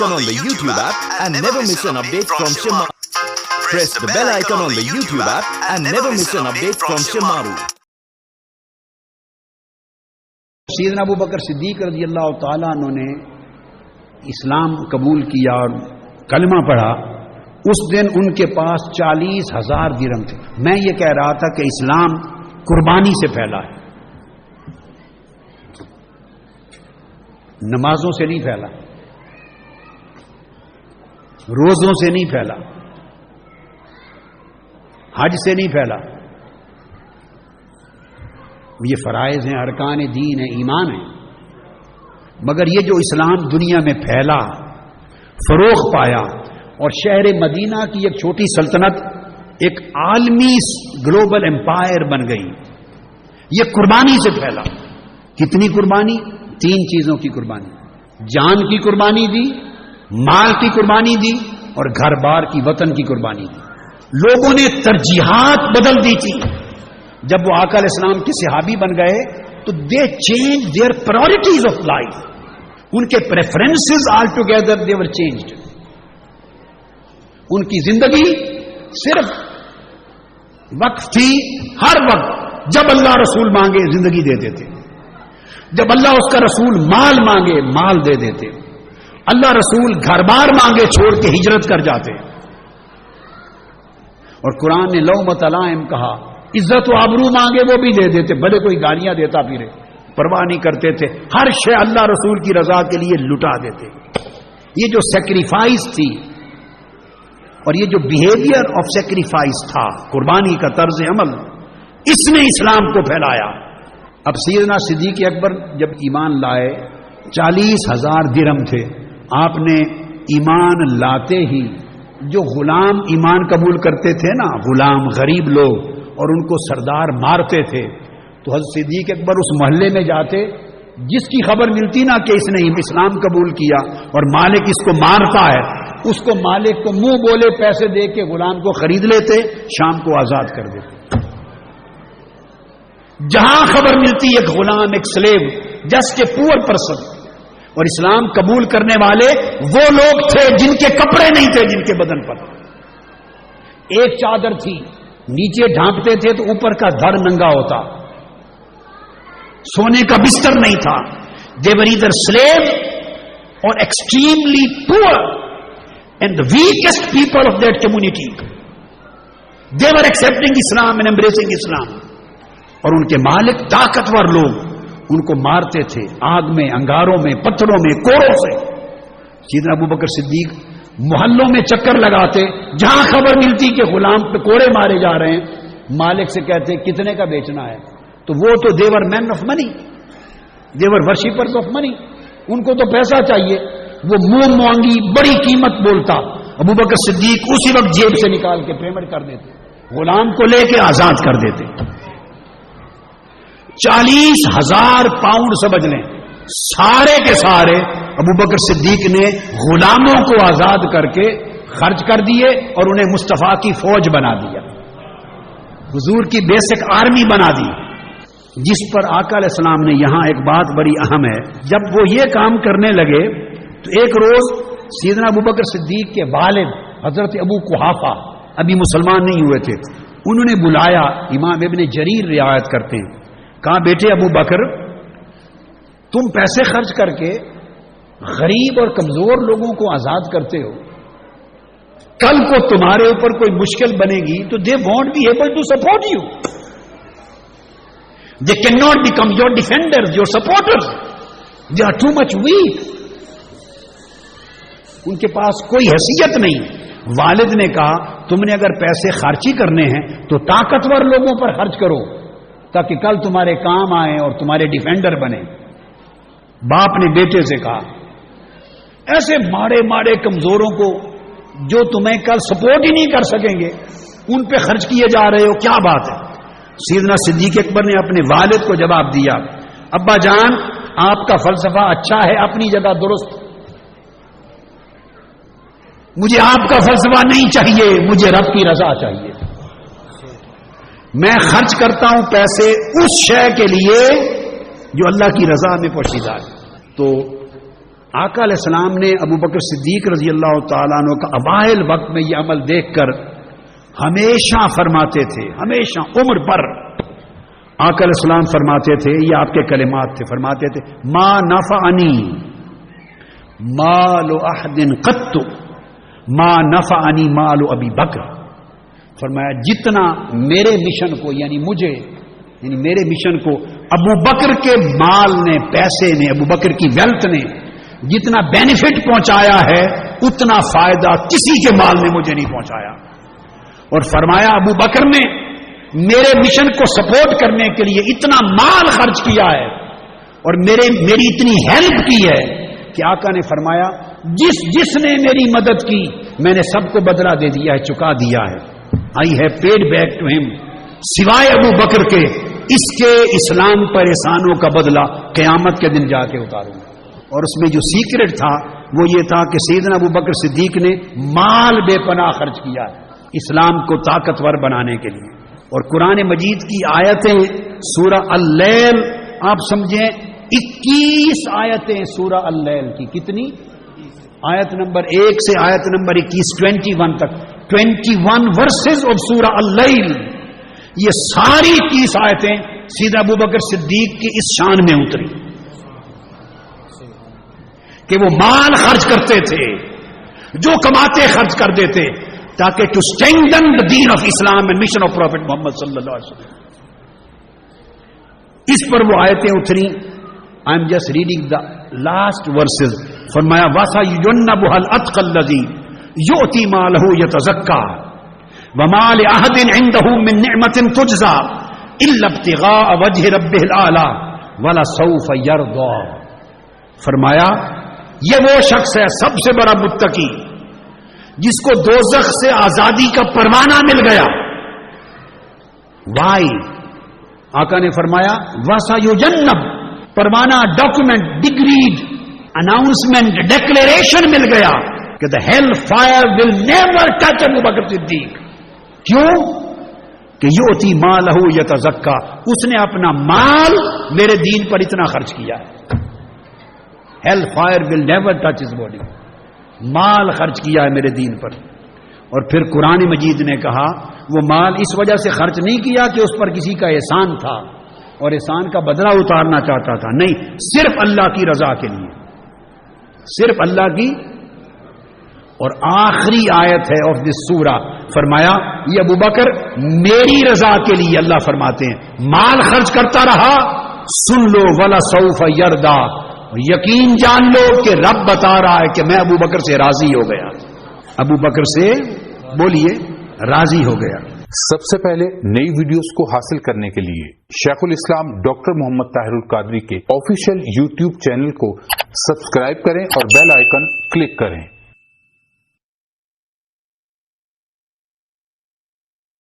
icon on the YouTube app and never miss an update from Shimaru. Press the bell icon on the YouTube app and never miss an update from Shimaru. سیدنا ابو Bakr صدیق رضی اللہ تعالیٰ عنہ نے اسلام قبول کیا اور کلمہ پڑھا، اس دن ان کے پاس 40,000 درہم تھے۔ میں یہ کہہ رہا تھا کہ اسلام قربانی سے پھیلا ہے، نمازوں سے نہیں پھیلا، روزوں سے نہیں پھیلا، حج سے نہیں پھیلا۔ یہ فرائض ہیں، ارکان دین ہیں، ایمان ہیں، مگر یہ جو اسلام دنیا میں پھیلا، فروغ پایا اور شہر مدینہ کی ایک چھوٹی سلطنت ایک عالمی گلوبل امپائر بن گئی، یہ قربانی سے پھیلا۔ کتنی قربانی؟ 3 چیزوں کی قربانی، جان کی قربانی دی، مال کی قربانی دی اور گھر بار کی، وطن کی قربانی دی۔ لوگوں نے ترجیحات بدل دی تھی۔ جب وہ آقا علیہ السلام کے صحابی بن گئے تو they change their priorities of life, ان کے preferences all together they were changed. ان کی زندگی صرف وقف تھی، ہر وقت جب اللہ رسول مانگے زندگی دے دیتے، جب اللہ اس کا رسول مال مانگے مال دے دیتے، اللہ رسول گھر بار مانگے چھوڑ کے ہجرت کر جاتے۔ اور قرآن نے لومۃ لائم کہا، عزت و آبرو مانگے وہ بھی دے دیتے، بھلے کوئی گالیاں دیتا پھرے، پرواہ نہیں کرتے تھے، ہر شے اللہ رسول کی رضا کے لیے لٹا دیتے۔ یہ جو سیکریفائس تھی اور یہ جو بیہیویئر آف سیکریفائس تھا، قربانی کا طرز عمل، اس نے اسلام کو پھیلایا۔ اب سیدنا صدیق اکبر جب ایمان لائے، 40,000 درہم تھے، آپ نے ایمان لاتے ہی جو غلام ایمان قبول کرتے تھے نا، غلام غریب لوگ، اور ان کو سردار مارتے تھے، تو حضرت صدیق اکبر اس محلے میں جاتے، جس کی خبر ملتی نا کہ اس نے اسلام قبول کیا اور مالک اس کو مارتا ہے، اس کو مالک کو منہ بولے پیسے دے کے غلام کو خرید لیتے، شام کو آزاد کر دیتے۔ جہاں خبر ملتی ایک غلام، ایک sleeve, just a poor person. اور اسلام قبول کرنے والے وہ لوگ تھے جن کے کپڑے نہیں تھے، جن کے بدن پر ایک چادر تھی، نیچے ڈھانپتے تھے تو اوپر کا دھڑ ننگا ہوتا، سونے کا بستر نہیں تھا۔ دے ور ایدر سلیو اور extremely poor and the weakest people of that community. They were accepting Islam and embracing Islam. اور ان کے مالک طاقتور لوگ ان کو مارتے تھے، آگ میں، انگاروں میں، پتھروں میں، کوڑوں سے۔ سیدنا ابو بکر صدیق محلوں میں چکر لگاتے، جہاں خبر ملتی کہ غلام پہ کوڑے مارے جا رہے ہیں، مالک سے کہتے کتنے کا بیچنا ہے، تو وہ تو دیور مین of money, they were ورشیپرز of money, ان کو تو پیسہ چاہیے، وہ منہ مانگی بڑی قیمت بولتا، ابو بکر صدیق اسی وقت جیب سے نکال کے پیمنٹ کر دیتے، غلام کو لے کے آزاد کر دیتے۔ 40,000 پاؤنڈ سمجھ لیں، سارے کے سارے ابو بکر صدیق نے غلاموں کو آزاد کر کے خرچ کر دیے اور انہیں مصطفیٰ کی فوج بنا دیا، حضور کی بیسک آرمی بنا دی۔ جس پر آقا علیہ السلام نے یہاں ایک بات بڑی اہم ہے، جب وہ یہ کام کرنے لگے تو ایک روز سیدنا ابو بکر صدیق کے والد حضرت ابو قحافہ ابھی مسلمان نہیں ہوئے تھے، انہوں نے بلایا، امام ابن جریر روایت کرتے ہیں، کہا بیٹے ابو بکر، تم پیسے خرچ کر کے غریب اور کمزور لوگوں کو آزاد کرتے ہو، کل کو تمہارے اوپر کوئی مشکل بنے گی تو they want be able to support you, they can not become your defenders, your supporters, they are too much weak, ان کے پاس کوئی حیثیت نہیں۔ والد نے کہا تم نے اگر پیسے خرچی کرنے ہیں تو طاقتور لوگوں پر خرچ کرو تاکہ کل تمہارے کام آئیں اور تمہارے ڈیفینڈر بنے۔ باپ نے بیٹے سے کہا ایسے ماڑے ماڑے کمزوروں کو جو تمہیں کل سپورٹ ہی نہیں کر سکیں گے ان پہ خرچ کیے جا رہے ہو، کیا بات ہے؟ سیدنا صدیق اکبر نے اپنے والد کو جواب دیا، ابا جان آپ کا فلسفہ اچھا ہے، اپنی جگہ درست، مجھے آپ کا فلسفہ نہیں چاہیے، مجھے رب کی رضا چاہیے۔ میں خرچ کرتا ہوں پیسے اس شے کے لیے جو اللہ کی رضا میں پوشیدہ ہے۔ تو آقا علیہ السلام نے ابو بکر صدیق رضی اللہ تعالیٰ عنہ کا اوائل وقت میں یہ عمل دیکھ کر ہمیشہ فرماتے تھے، ہمیشہ عمر پر آقا علیہ السلام فرماتے تھے، یہ آپ کے کلمات تھے، فرماتے تھے ما نفعنی مال احد قط ما نفعنی مال ابی بکر. فرمایا جتنا میرے مشن کو یعنی مجھے یعنی میرے مشن کو ابو بکر کے مال نے، پیسے نے، ابو بکر کی ویلتھ نے جتنا بینیفٹ پہنچایا ہے اتنا فائدہ کسی کے مال نے مجھے نہیں پہنچایا. اور فرمایا ابو بکر نے میرے مشن کو سپورٹ کرنے کے لیے اتنا مال خرچ کیا ہے اور میری اتنی ہیلپ کی ہے کہ آقا نے فرمایا جس نے میری مدد کی میں نے سب کو بدلہ دے دیا ہے، چکا دیا ہے. I have paid back to ہم، سوائے ابو بکر کے اس کے اسلام پر احسانوں کا بدلہ قیامت کے دن جا کے اتاروں گا. اور اس میں جو سیکرٹ تھا وہ یہ تھا کہ سیدنا ابو بکر صدیق نے مال بے پناہ خرچ کیا اسلام کو طاقتور بنانے کے لیے. اور قرآن مجید کی آیتیں سورہ اللیل آپ سمجھیں 21 آیتیں سورہ اللیل کی، کتنی؟ آیت نمبر 1 سے آیت نمبر 21 21 تک 21 ورسز آف سورہ اللیل. یہ ساری 30 آیتیں سیدنا ابو بکر صدیق کی اس شان میں اتری کہ وہ مال خرچ کرتے تھے، جو کماتے خرچ کر دیتے تاکہ ٹو اسٹرینگتھن دی دین of Islam and mission of prophet Muhammad صلی اللہ علیہ وسلم. اس پر وہ آیتیں اتری. I am just reading the last verses. فرمایا وَسَيُجَنَّبُهَا الْأَتْقَى الَّذِي يُؤْتِي مَالَهُ يَتَزَكَّى وَمَا لِأَحَدٍ عِندَهُ مِن نِّعْمَةٍ تُجْزَى إِلَّا ابْتِغَاءَ وَجْهِ رَبِّهِ الْأَعْلَى وَلَسَوْفَ يَرْضَى. فرمایا یہ وہ شخص ہے سب سے بڑا متقی جس کو دوزخ سے آزادی کا پروانہ مل گیا. وائی؟ آقا نے فرمایا وَسَيُجَنَّبُ، پروانہ، ڈاکومنٹ، ڈگریڈ، اناؤنسمنٹ، ڈیکلیریشن مل گیا کہ the hell fire will never touch Abu Bakr Siddiq. کیوں؟ کہ یؤتی مالہ یتزکا، اس نے اپنا مال میرے دین پر اتنا خرچ کیا ہے. Hell fire will never touch his body. مال خرچ کیا ہے میرے دین پر. اور پھر قرآن مجید نے کہا وہ مال اس وجہ سے خرچ نہیں کیا کہ اس پر کسی کا احسان تھا اور احسان کا بدلہ اتارنا چاہتا تھا، نہیں، صرف اللہ کی رضا کے لیے، صرف اللہ کی. اور آخری آیت ہے آف دس سورہ، فرمایا یہ ابو بکر میری رضا کے لیے، اللہ فرماتے ہیں مال خرچ کرتا رہا، سن لو وَلَسَوْفَ يَرْضَى، یقین جان لو کہ رب بتا رہا ہے کہ میں ابو بکر سے راضی ہو گیا. ابو بکر سے بولیے راضی ہو گیا. سب سے پہلے نئی ویڈیوز کو حاصل کرنے کے لیے شیخ الاسلام ڈاکٹر محمد طاہر القادری کے آفیشیل یوٹیوب چینل کو سبسکرائب کریں اور بیل آئیکن کلک کریں.